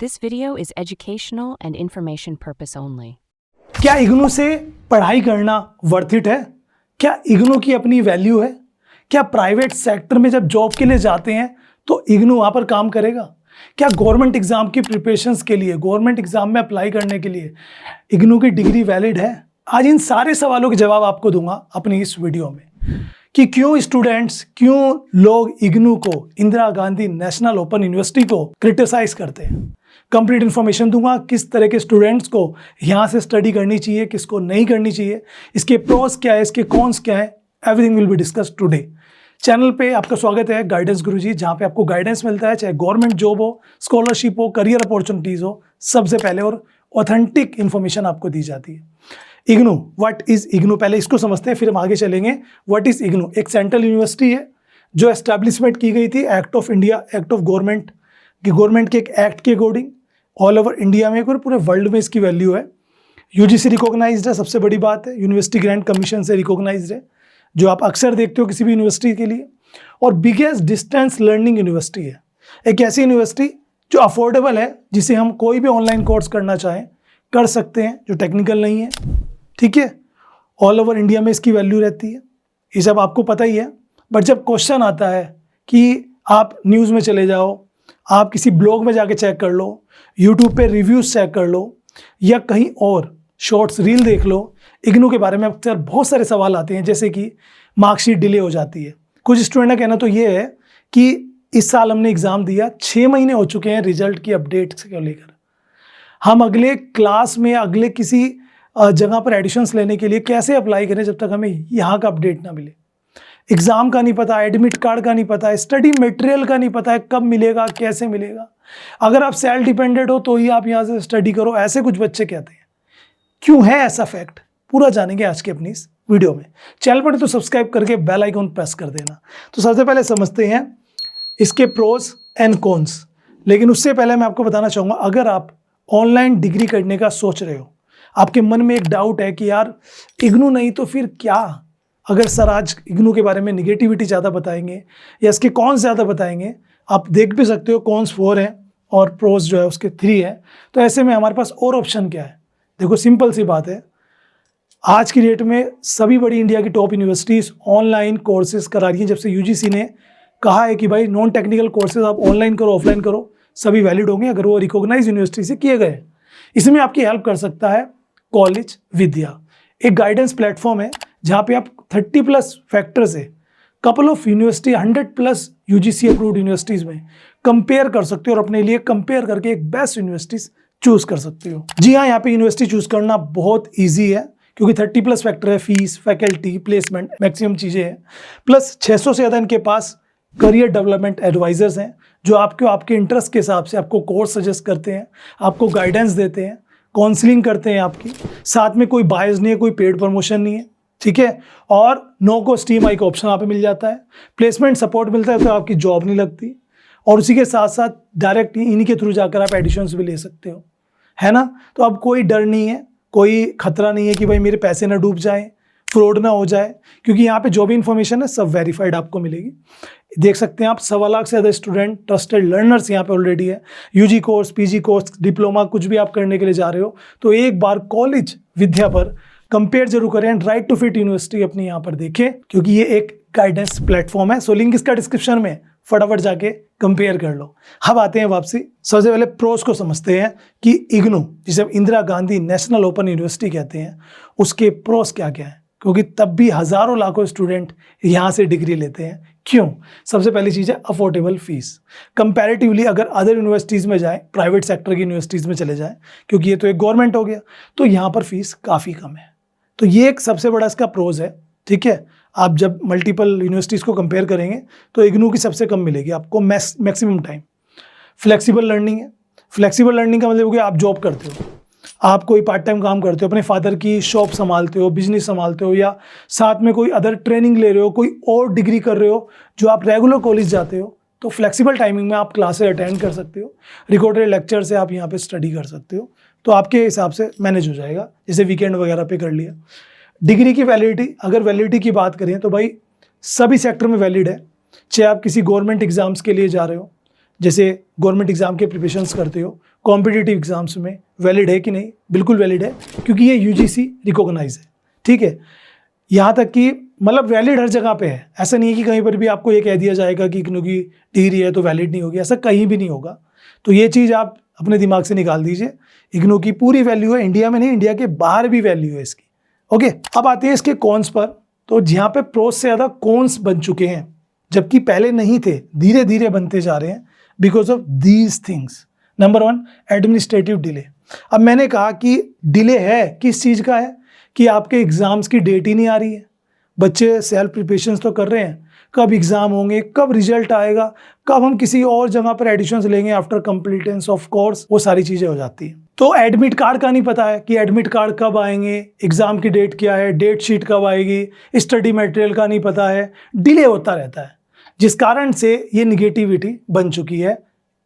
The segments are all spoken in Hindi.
This video is educational and information purpose only. क्या इग्नू से पढ़ाई करना वर्थ इट है? क्या इग्नू की अपनी वैल्यू है? क्या प्राइवेट सेक्टर में जब जॉब के लिए जाते हैं तो इग्नू वहाँ पर काम करेगा? क्या गवर्नमेंट एग्जाम की प्रिपरेशंस के लिए, गवर्नमेंट एग्जाम में अप्लाई करने के लिए इग्नू की डिग्री वैलिड है? आज इन सारे सवालों के जवाब आपको दूंगा अपनी इस वीडियो में कि क्यों लोग इग्नू को, Indira Gandhi national open university को क्रिटिसाइज करते हैं। कंप्लीट इन्फॉर्मेशन दूंगा किस तरह के स्टूडेंट्स को यहाँ से स्टडी करनी चाहिए, किसको नहीं करनी चाहिए, इसके प्रोस क्या है, इसके कॉन्स क्या है, everything will be discussed today. Channel पे आपका स्वागत है गाइडेंस गुरुजी, जहाँ पे आपको गाइडेंस मिलता है, चाहे गवर्नमेंट जॉब हो, स्कॉलरशिप हो, करियर अपॉर्चुनिटीज हो, सबसे पहले और ऑथेंटिक इन्फॉर्मेशन आपको दी जाती है। इग्नू, व्हाट इज इग्नू, पहले इसको समझते हैं फिर हम आगे चलेंगे। What is IGNOU? एक सेंट्रल यूनिवर्सिटी है जो एस्टैब्लिशमेंट की गई थी act of India, act of government के एक एक्ट के अकॉर्डिंग ऑल ओवर इंडिया में और पूरे वर्ल्ड में इसकी वैल्यू है। यूजीसी रिकॉग्नाइज्ड है, सबसे बड़ी बात है, यूनिवर्सिटी ग्रांट कमीशन से रिकॉग्नाइज्ड है, जो आप अक्सर देखते हो किसी भी यूनिवर्सिटी के लिए। और बिगेस्ट डिस्टेंस लर्निंग यूनिवर्सिटी है, एक ऐसी यूनिवर्सिटी जो अफोर्डेबल है, जिसे हम कोई भी ऑनलाइन कोर्स करना चाहें कर सकते हैं, जो टेक्निकल नहीं है, ठीक है। ऑल ओवर इंडिया में इसकी वैल्यू रहती है, ये सब आपको पता ही है। बट जब क्वेश्चन आता है कि आप न्यूज़ में चले जाओ, आप किसी ब्लॉग में जाके चेक कर लो, यूट्यूब पे रिव्यूज़ चेक कर लो, या कहीं और शॉर्ट्स रील देख लो, इग्नू के बारे में अक्सर बहुत सारे सवाल आते हैं, जैसे कि मार्कशीट डिले हो जाती है। कुछ स्टूडेंट का कहना तो ये है कि इस साल हमने एग्ज़ाम दिया, 6 महीने हो चुके हैं रिजल्ट की अपडेट को लेकर, हम अगले क्लास में अगले किसी जगह पर एडिशंस लेने के लिए कैसे अप्लाई करें जब तक हमें यहाँ का अपडेट ना मिले। एग्ज़ाम का नहीं पता, एडमिट कार्ड का नहीं पता है, स्टडी मटेरियल का नहीं पता है, कब मिलेगा, कैसे मिलेगा। अगर आप सेल्फ डिपेंडेंट हो तो ही आप यहाँ से स्टडी करो, ऐसे कुछ बच्चे कहते हैं। क्यों है ऐसा फैक्ट, पूरा जानेंगे आज की अपनी इस वीडियो में। चैनल पर तो सब्सक्राइब करके बेल आइकन प्रेस कर देना। तो सबसे पहले समझते हैं इसके प्रोस एंड कॉन्स। लेकिन उससे पहले मैं आपको बताना चाहूँगा, अगर आप ऑनलाइन डिग्री करने का सोच रहे हो, आपके मन में एक डाउट है कि यार इग्नू नहीं तो फिर क्या, अगर सर आज इग्नू के बारे में निगेटिविटी ज़्यादा बताएंगे या इसके कॉन्स ज़्यादा बताएंगे, आप देख भी सकते हो कॉन्स 4 हैं और प्रोस जो है उसके 3 है। तो ऐसे में हमारे पास और ऑप्शन क्या है? देखो सिंपल सी बात है, आज की डेट में सभी बड़ी इंडिया की टॉप यूनिवर्सिटीज़ ऑनलाइन कोर्सेज करा रही हैं। जब से यूजीसी ने कहा है कि भाई नॉन टेक्निकल कोर्सेज आप ऑनलाइन करो, ऑफलाइन करो, सभी वैलिड होंगे अगर वो रिकॉग्नाइज यूनिवर्सिटी से किए गए। इसमें आपकी हेल्प कर सकता है कॉलेज विद्या, एक गाइडेंस प्लेटफॉर्म है जहाँ पे आप 30+ फैक्टर से couple of university 100+ UGC approved universities में कंपेयर कर सकते हो और अपने लिए कंपेयर करके एक बेस्ट यूनिवर्सिटीज़ चूज़ कर सकते हो। जी हाँ, यहाँ पे यूनिवर्सिटी चूज़ करना बहुत ईजी है, क्योंकि 30+ फैक्टर है, फीस, फैकल्टी, प्लेसमेंट, मैक्सिमम चीज़ें हैं, प्लस 600 से ज़्यादा इनके पास करियर डेवलपमेंट एडवाइजर्स हैं, जो आपके इंटरेस्ट के हिसाब से आपको कोर्स सजेस्ट करते हैं, आपको गाइडेंस देते हैं, काउंसलिंग करते हैं आपकी। साथ में कोई बायस नहीं है, कोई पेड प्रमोशन नहीं है, ठीक है। और नो कॉस्ट EMI का ऑप्शन यहाँ पे मिल जाता है, प्लेसमेंट सपोर्ट मिलता है, तो आपकी जॉब नहीं लगती, और उसी के साथ साथ डायरेक्ट इन्हीं के थ्रू जाकर आप एडिशंस भी ले सकते हो, है ना। तो अब कोई डर नहीं है, कोई खतरा नहीं है कि भाई मेरे पैसे ना डूब जाएं, फ्रॉड ना हो जाए, क्योंकि यहाँ पे जो भी इंफॉर्मेशन है सब वेरीफाइड आपको मिलेगी। देख सकते हैं आप 1.25 लाख से ज़्यादा स्टूडेंट, ट्रस्टेड लर्नर्स यहाँ पे ऑलरेडी है। UG course, PG course, diploma कुछ भी आप करने के लिए जा रहे हो तो एक बार कॉलेज विद्या पर कंपेयर जरूर करें and right to fit university अपनी यहाँ पर देखें, क्योंकि ये एक गाइडेंस प्लेटफॉर्म है। सो लिंक इसका डिस्क्रिप्शन में, फटाफट जाके कंपेयर कर लो। अब आते हैं वापसी, सबसे पहले प्रोस को समझते हैं कि इग्नू, जिसे Indira Gandhi national open university कहते हैं, उसके प्रोस क्या क्या है, क्योंकि तब भी हज़ारों लाखों स्टूडेंट यहाँ से डिग्री लेते हैं। क्यों? सबसे पहली चीज़ है अफोर्डेबल फीस। कंपैरेटिवली अगर अदर यूनिवर्सिटीज़ में जाएं, प्राइवेट सेक्टर की यूनिवर्सिटीज़ में चले जाएं, क्योंकि ये तो एक गवर्नमेंट हो गया, तो यहाँ पर फीस काफ़ी कम है। तो ये एक सबसे बड़ा इसका प्रोज है, ठीक है। आप जब मल्टीपल यूनिवर्सिटीज़ को कंपेयर करेंगे तो इग्नू की सबसे कम मिलेगी आपको मैक्सिमम टाइम। फ्लेक्सिबल लर्निंग है, फ्लेक्सिबल लर्निंग का मतलब हो गया आप जॉब करते हो, आप कोई पार्ट टाइम काम करते हो, अपने फादर की शॉप संभालते हो, बिजनेस संभालते हो, या साथ में कोई अदर ट्रेनिंग ले रहे हो, कोई और डिग्री कर रहे हो जो आप रेगुलर कॉलेज जाते हो, तो फ्लेक्सिबल टाइमिंग में आप क्लासेस अटेंड कर सकते हो, रिकॉर्डेड लेक्चर से आप यहाँ पे स्टडी कर सकते हो, तो आपके हिसाब से मैनेज हो जाएगा, जैसे वीकेंड वगैरह पे कर लिया। डिग्री की वैलिडिटी, अगर वैलिडिटी की बात करें तो भाई सभी सेक्टर में वैलिड है, चाहे आप किसी गवर्नमेंट एग्जाम्स के लिए जा रहे हो, जैसे गवर्नमेंट एग्जाम के प्रिपरेशंस करते हो, कॉम्पिटिटिव एग्जाम्स में वैलिड है कि नहीं? बिल्कुल वैलिड है, क्योंकि ये यूजीसी रिकॉग्नाइज है, ठीक है। यहाँ तक कि मतलब वैलिड हर जगह पे है, ऐसा नहीं है कि कहीं पर भी आपको ये कह दिया जाएगा कि इग्नू की डिग्री है तो वैलिड नहीं होगी, ऐसा कहीं भी नहीं होगा। तो ये चीज़ आप अपने दिमाग से निकाल दीजिए, इग्नू की पूरी वैल्यू है, इंडिया में नहीं, इंडिया के बाहर भी वैल्यू है इसकी। ओके, अब आते हैं इसके कॉन्स पर। तो यहाँ पे प्रोस से ज़्यादा कॉन्स बन चुके हैं, जबकि पहले नहीं थे, धीरे धीरे बनते जा रहे हैं because of these things. Number 1, administrative delay. अब मैंने कहा कि डिले है किस चीज़ का है कि आपके एग्जाम्स की डेट ही नहीं आ रही है, बच्चे सेल्फ प्रिपरेशन तो कर रहे हैं, कब एग्ज़ाम होंगे, कब रिजल्ट आएगा, कब हम किसी और जगह पर एडिशंस लेंगे आफ्टर कंप्लीटेंस ऑफ कोर्स, वो सारी चीज़ें हो जाती हैं। तो एडमिट कार्ड का नहीं पता है कि एडमिट कार्ड कब आएंगे, एग्ज़ाम की डेट क्या है, डेट शीट कब आएगी, स्टडी मटेरियल का नहीं पता है, डिले होता रहता है, जिस कारण से ये निगेटिविटी बन चुकी है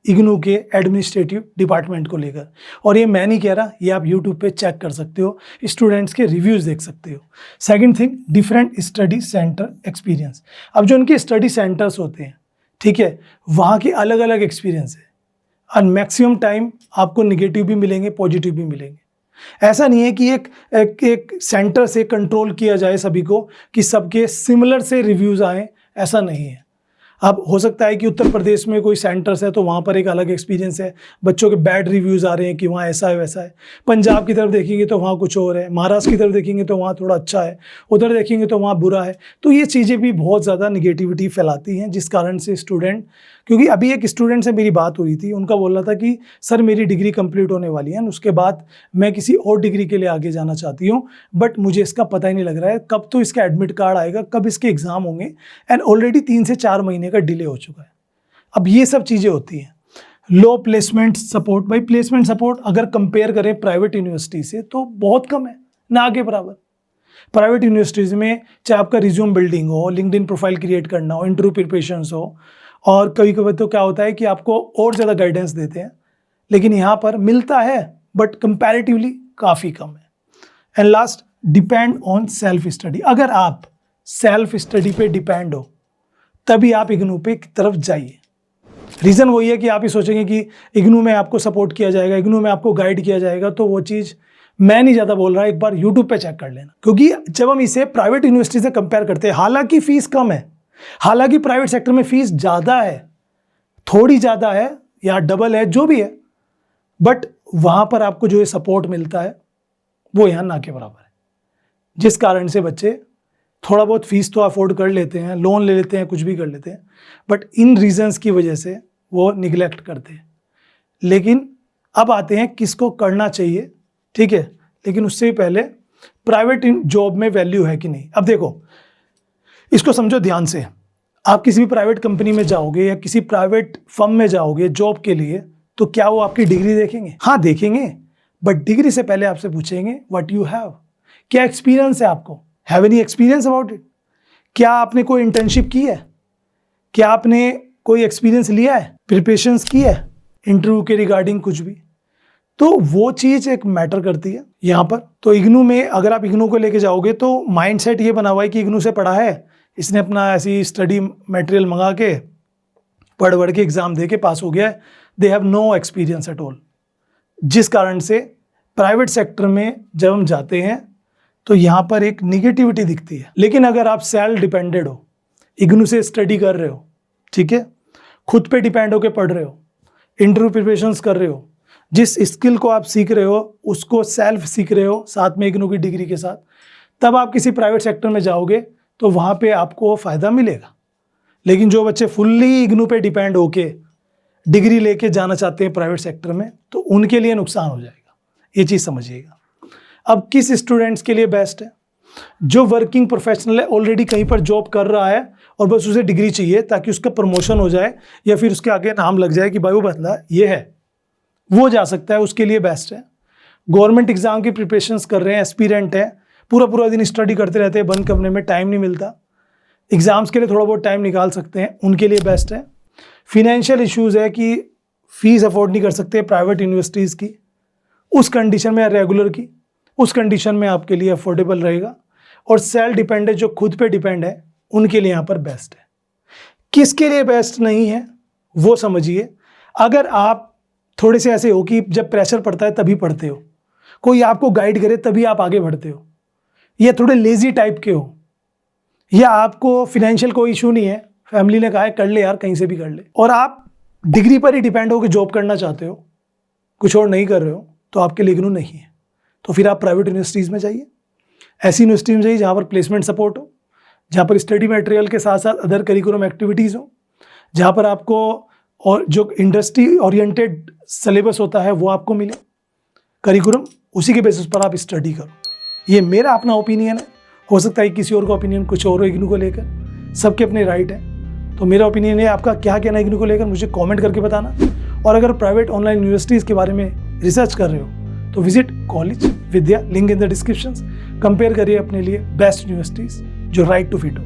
इग्नू के एडमिनिस्ट्रेटिव डिपार्टमेंट को लेकर। और ये मैं नहीं कह रहा, ये आप यूट्यूब पे चेक कर सकते हो, स्टूडेंट्स के रिव्यूज़ देख सकते हो। Second thing, different study centre experience. अब जो उनके स्टडी सेंटर्स होते हैं, ठीक है, वहाँ के अलग अलग एक्सपीरियंस है, और मैक्सिमम टाइम आपको निगेटिव भी मिलेंगे, पॉजिटिव भी मिलेंगे। ऐसा नहीं है कि एक सेंटर से कंट्रोल किया जाए सभी को कि सबके सिमिलर से रिव्यूज़ आए, ऐसा नहीं है। अब हो सकता है कि उत्तर प्रदेश में कोई सेंटर्स है तो वहाँ पर एक अलग एक्सपीरियंस है, बच्चों के बैड रिव्यूज़ आ रहे हैं कि वहाँ ऐसा है वैसा है। पंजाब की तरफ देखेंगे तो वहाँ कुछ और है, महाराष्ट्र की तरफ देखेंगे तो वहाँ थोड़ा अच्छा है, उधर देखेंगे तो वहाँ बुरा है। तो ये चीज़ें भी बहुत ज़्यादा निगेटिविटी फैलाती हैं, जिस कारण से स्टूडेंट, क्योंकि अभी एक स्टूडेंट से मेरी बात हो रही थी, उनका बोल रहा था कि सर मेरी डिग्री कंप्लीट होने वाली है, उसके बाद मैं किसी और डिग्री के लिए आगे जाना चाहती हूँ, बट मुझे इसका पता ही नहीं लग रहा है कब तो इसका एडमिट कार्ड आएगा, कब इसके एग्ज़ाम होंगे, एंड ऑलरेडी 3 से 4 महीने का डिले हो चुका है। अब ये सब चीज़ें होती हैं। लो प्लेसमेंट सपोर्ट, भाई प्लेसमेंट सपोर्ट अगर कंपेयर करें प्राइवेट यूनिवर्सिटी से तो बहुत कम है, ना के बराबर। प्राइवेट यूनिवर्सिटीज़ में चाहे आपका रिज्यूम बिल्डिंग हो, लिंक्डइन प्रोफाइल क्रिएट करना हो, इंटरव्यू प्रिपरेशंस हो, और कभी कभी तो क्या होता है कि आपको और ज़्यादा गाइडेंस देते हैं, लेकिन यहाँ पर मिलता है बट कंपैरेटिवली काफ़ी कम है। And last, depend on self study. अगर आप सेल्फ स्टडी पे डिपेंड हो तभी आप इग्नू पे की तरफ जाइए। रीज़न वही है कि आप ही सोचेंगे कि इग्नू में आपको सपोर्ट किया जाएगा, इग्नू में आपको गाइड किया जाएगा, तो वो चीज़ मैं नहीं ज़्यादा बोल रहा, एक बार यूट्यूब पे चेक कर लेना। क्योंकि जब हम इसे प्राइवेट यूनिवर्सिटी से कंपेयर करते हैं, हालांकि फीस कम है, हालांकि प्राइवेट सेक्टर में फीस ज़्यादा है, थोड़ी ज़्यादा है या डबल है, जो भी है, बट वहाँ पर आपको जो सपोर्ट मिलता है वो यहाँ ना के बराबर है, जिस कारण से बच्चे थोड़ा बहुत फीस तो अफोर्ड कर लेते हैं, लोन ले लेते हैं, कुछ भी कर लेते हैं, बट इन रीजंस की वजह से वो निगलेक्ट करते हैं। लेकिन अब आते हैं किसको करना चाहिए, ठीक है, लेकिन उससे पहले प्राइवेट जॉब में वैल्यू है कि नहीं। अब देखो, इसको समझो ध्यान से। आप किसी भी प्राइवेट कंपनी में जाओगे या किसी प्राइवेट फर्म में जाओगे जॉब के लिए, तो क्या वो आपकी डिग्री देखेंगे? हाँ देखेंगे, बट डिग्री से पहले आपसे पूछेंगे व्हाट यू हैव, क्या एक्सपीरियंस है आपको, have any experience about it, क्या आपने कोई इंटर्नशिप की है, क्या आपने कोई एक्सपीरियंस लिया है, प्रिपरेशंस की है इंटरव्यू के रिगार्डिंग कुछ भी, तो वो चीज़ एक मैटर करती है यहाँ पर। तो इग्नू में अगर आप इग्नू को लेके जाओगे तो माइंडसेट ये बना हुआ है कि इग्नू से पढ़ा है, इसने अपना ऐसी स्टडी मटेरियल मंगा के पढ़ के एग्ज़ाम दे के पास हो गया है, they have no experience at all, जिस कारण से प्राइवेट सेक्टर में जब हम जाते हैं तो यहाँ पर एक निगेटिविटी दिखती है। लेकिन अगर आप सेल्फ डिपेंडेड हो, इग्नू से स्टडी कर रहे हो, ठीक है, खुद पे डिपेंड होकर पढ़ रहे हो, इंटरव्यू प्रिपरेशंस कर रहे हो, जिस स्किल को आप सीख रहे हो उसको सेल्फ सीख रहे हो साथ में इग्नू की डिग्री के साथ, तब आप किसी प्राइवेट सेक्टर में जाओगे तो वहाँ पे आपको फ़ायदा मिलेगा। लेकिन जो बच्चे फुल्ली इग्नू पे डिपेंड होके डिग्री लेके जाना चाहते हैं प्राइवेट सेक्टर में, तो उनके लिए नुकसान हो जाएगा, ये चीज़ समझिएगा। अब किस स्टूडेंट्स के लिए बेस्ट है? जो वर्किंग प्रोफेशनल है, ऑलरेडी कहीं पर जॉब कर रहा है और बस उसे डिग्री चाहिए ताकि उसका प्रमोशन हो जाए या फिर उसके आगे नाम लग जाए कि भाई वो बंदा ये है, वो जा सकता है, उसके लिए बेस्ट है। गवर्नमेंट एग्जाम की प्रिपरेशंस कर रहे हैं, एस्पिरेंट है, पूरा दिन स्टडी करते रहते हैं, बंद करने में टाइम नहीं मिलता, एग्ज़ाम्स के लिए थोड़ा बहुत टाइम निकाल सकते हैं, उनके लिए बेस्ट है। फिनेंशियल इश्यूज़ है कि फ़ीस अफोर्ड नहीं कर सकते प्राइवेट यूनिवर्सिटीज़ की, उस कंडीशन में, या रेगुलर की, उस कंडीशन में आपके लिए अफोर्डेबल रहेगा। और सेल्फ डिपेंडेंट जो खुद पे डिपेंड है, उनके लिए यहाँ पर बेस्ट है। किसके लिए बेस्ट नहीं है वो समझिए। अगर आप थोड़े से ऐसे हो कि जब प्रेशर पड़ता है तभी पढ़ते हो, कोई आपको गाइड करे तभी आप आगे बढ़ते हो, या थोड़े लेजी टाइप के हो, या आपको फिनेंशियल कोई इशू नहीं है, फैमिली ने कहा है कर ले यार, कहीं से भी कर ले, और आप डिग्री पर ही डिपेंड हो कि जॉब करना चाहते हो, कुछ और नहीं कर रहे हो, तो आपके लिए इग्नू नहीं है। तो फिर आप प्राइवेट यूनिवर्सिटीज़ में जाइए, ऐसी यूनिवर्सिटी में जाइए जहाँ पर प्लेसमेंट सपोर्ट हो, जहाँ पर स्टडी मटेरियल के साथ साथ अदर करिकुलम एक्टिविटीज़ हो, जहाँ पर आपको और जो इंडस्ट्री ओरिएंटेड सिलेबस होता है वो आपको मिले, करिकुलम उसी के बेसिस पर आप स्टडी करो। ये मेरा अपना ओपिनियन है, हो सकता है किसी और का ओपिनियन कुछ और हो इग्नू को लेकर, सबके अपने राइट है। तो मेरा ओपिनियन है, आपका क्या कहना है इग्नू को लेकर मुझे कमेंट करके बताना। और अगर प्राइवेट ऑनलाइन यूनिवर्सिटीज़ के बारे में रिसर्च कर रहे हो तो visit college Vidya, link in the description. Compare करिए अपने लिए बेस्ट यूनिवर्सिटीज़ जो राइट टू फिट हो।